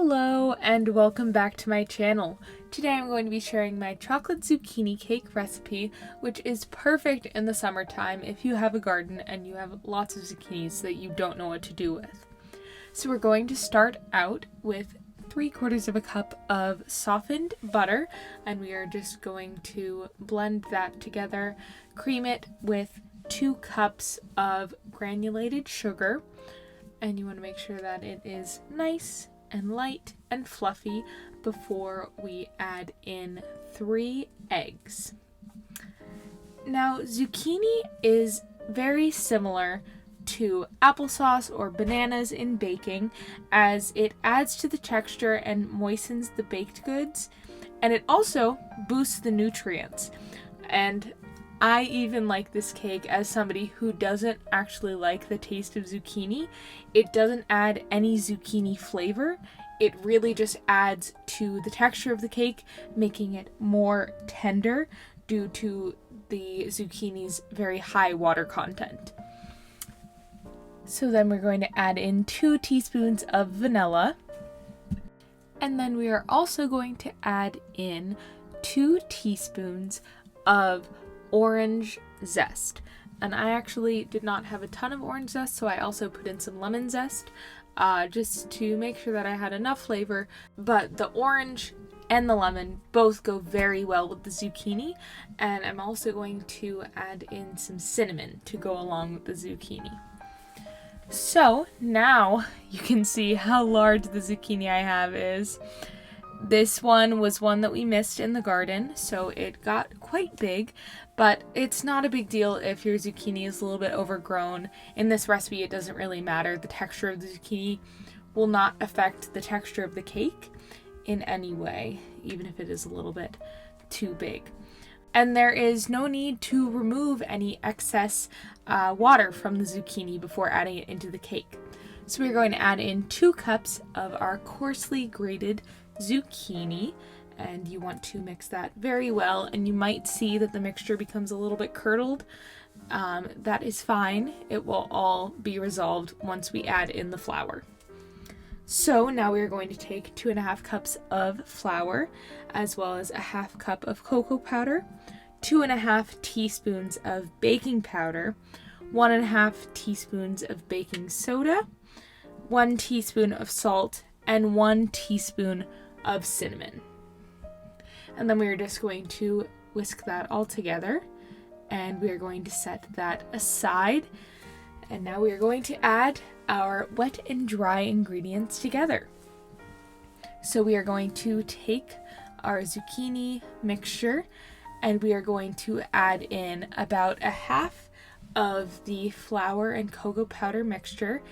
Hello and welcome back to my channel. Today I'm going to be sharing my chocolate zucchini cake recipe, which is perfect in the summertime if you have a garden and you have lots of zucchinis that you don't know what to do with. So we're going to start out with 3/4 of a cup of softened butter, and we are just going to blend that together, cream it with 2 cups of granulated sugar, and you want to make sure that it is nice and light and fluffy before we add in 3 eggs. Now, zucchini is very similar to applesauce or bananas in baking, as it adds to the texture and moistens the baked goods, and it also boosts the nutrients. And I even like this cake as somebody who doesn't actually like the taste of zucchini. It doesn't add any zucchini flavor. It really just adds to the texture of the cake, making it more tender due to the zucchini's very high water content. So then we're going to add in 2 teaspoons of vanilla. And then we are also going to add in 2 teaspoons of orange zest. And I actually did not have a ton of orange zest, so I also put in some lemon zest just to make sure that I had enough flavor. But the orange and the lemon both go very well with the zucchini, and I'm also going to add in some cinnamon to go along with the zucchini. So now you can see how large the zucchini I have is. This one was one that we missed in the garden, so it got quite big, but it's not a big deal if your zucchini is a little bit overgrown. In this recipe, it doesn't really matter. The texture of the zucchini will not affect the texture of the cake in any way, even if it is a little bit too big. And there is no need to remove any excess water from the zucchini before adding it into the cake. So we're going to add in 2 cups of our coarsely grated zucchini, and you want to mix that very well, and you might see that the mixture becomes a little bit curdled. That is fine. It will all be resolved once we add in the flour. So now we are going to take 2.5 cups of flour, as well as 1/2 cup of cocoa powder, 2.5 teaspoons of baking powder, 1.5 teaspoons of baking soda, 1 teaspoon of salt, and 1 teaspoon of cinnamon. And then we are just going to whisk that all together, and we are going to set that aside. And now we are going to add our wet and dry ingredients together. So we are going to take our zucchini mixture, and we are going to add in about 1/2 of the flour and cocoa powder mixture,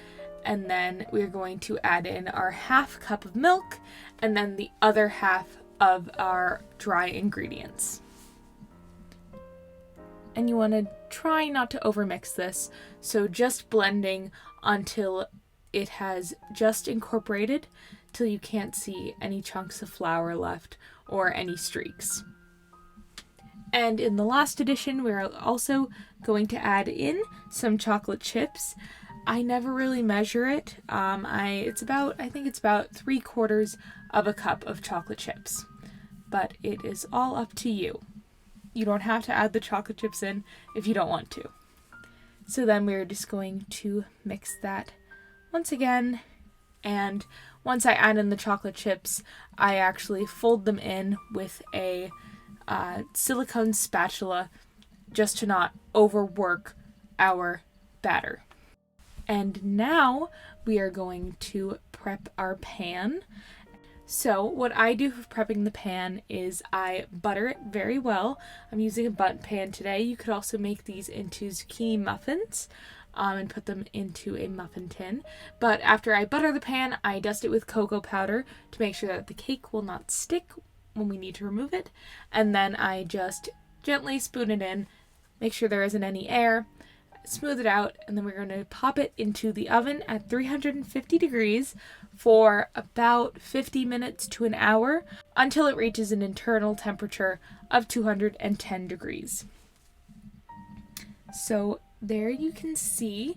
and then we're going to add in our 1/2 cup of milk, and then the other 1/2 of our dry ingredients. And you want to try not to overmix this, so just blending until it has just incorporated, till you can't see any chunks of flour left or any streaks. And in the last addition, we're also going to add in some chocolate chips. I never really measure it. I think it's about 3/4 of a cup of chocolate chips, but it is all up to you. You don't have to add the chocolate chips in if you don't want to. So then we're just going to mix that once again, and once I add in the chocolate chips, I actually fold them in with a silicone spatula just to not overwork our batter. And now we are going to prep our pan. So what I do for prepping the pan is I butter it very well. I'm using a bundt pan today. You could also make these into zucchini muffins and put them into a muffin tin. But after I butter the pan, I dust it with cocoa powder to make sure that the cake will not stick when we need to remove it. And then I just gently spoon it in, make sure there isn't any air, smooth it out, and then we're going to pop it into the oven at 350 degrees for about 50 minutes to an hour until it reaches an internal temperature of 210 degrees. So there you can see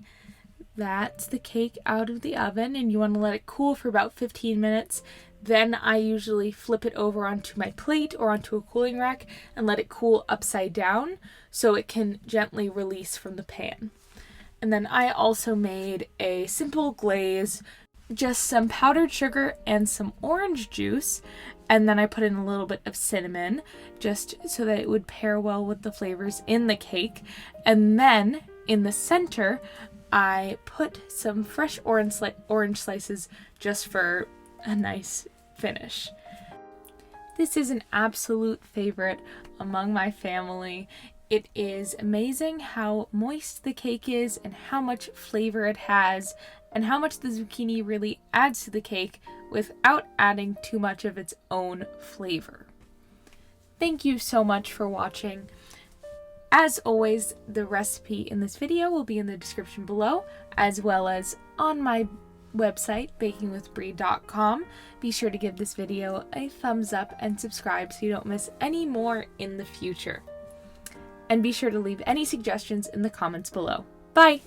That's the cake out of the oven, and you want to let it cool for about 15 minutes. Then I usually flip it over onto my plate or onto a cooling rack and let it cool upside down so it can gently release from the pan. And then I also made a simple glaze, just some powdered sugar and some orange juice, and then I put in a little bit of cinnamon just so that it would pair well with the flavors in the cake. And then in the center, I put some fresh orange slices just for a nice finish. This is an absolute favorite among my family. It is amazing how moist the cake is and how much flavor it has and how much the zucchini really adds to the cake without adding too much of its own flavor. Thank you so much for watching. As always, the recipe in this video will be in the description below, as well as on my website, bakingwithbrie.com. Be sure to give this video a thumbs up and subscribe so you don't miss any more in the future. And be sure to leave any suggestions in the comments below. Bye!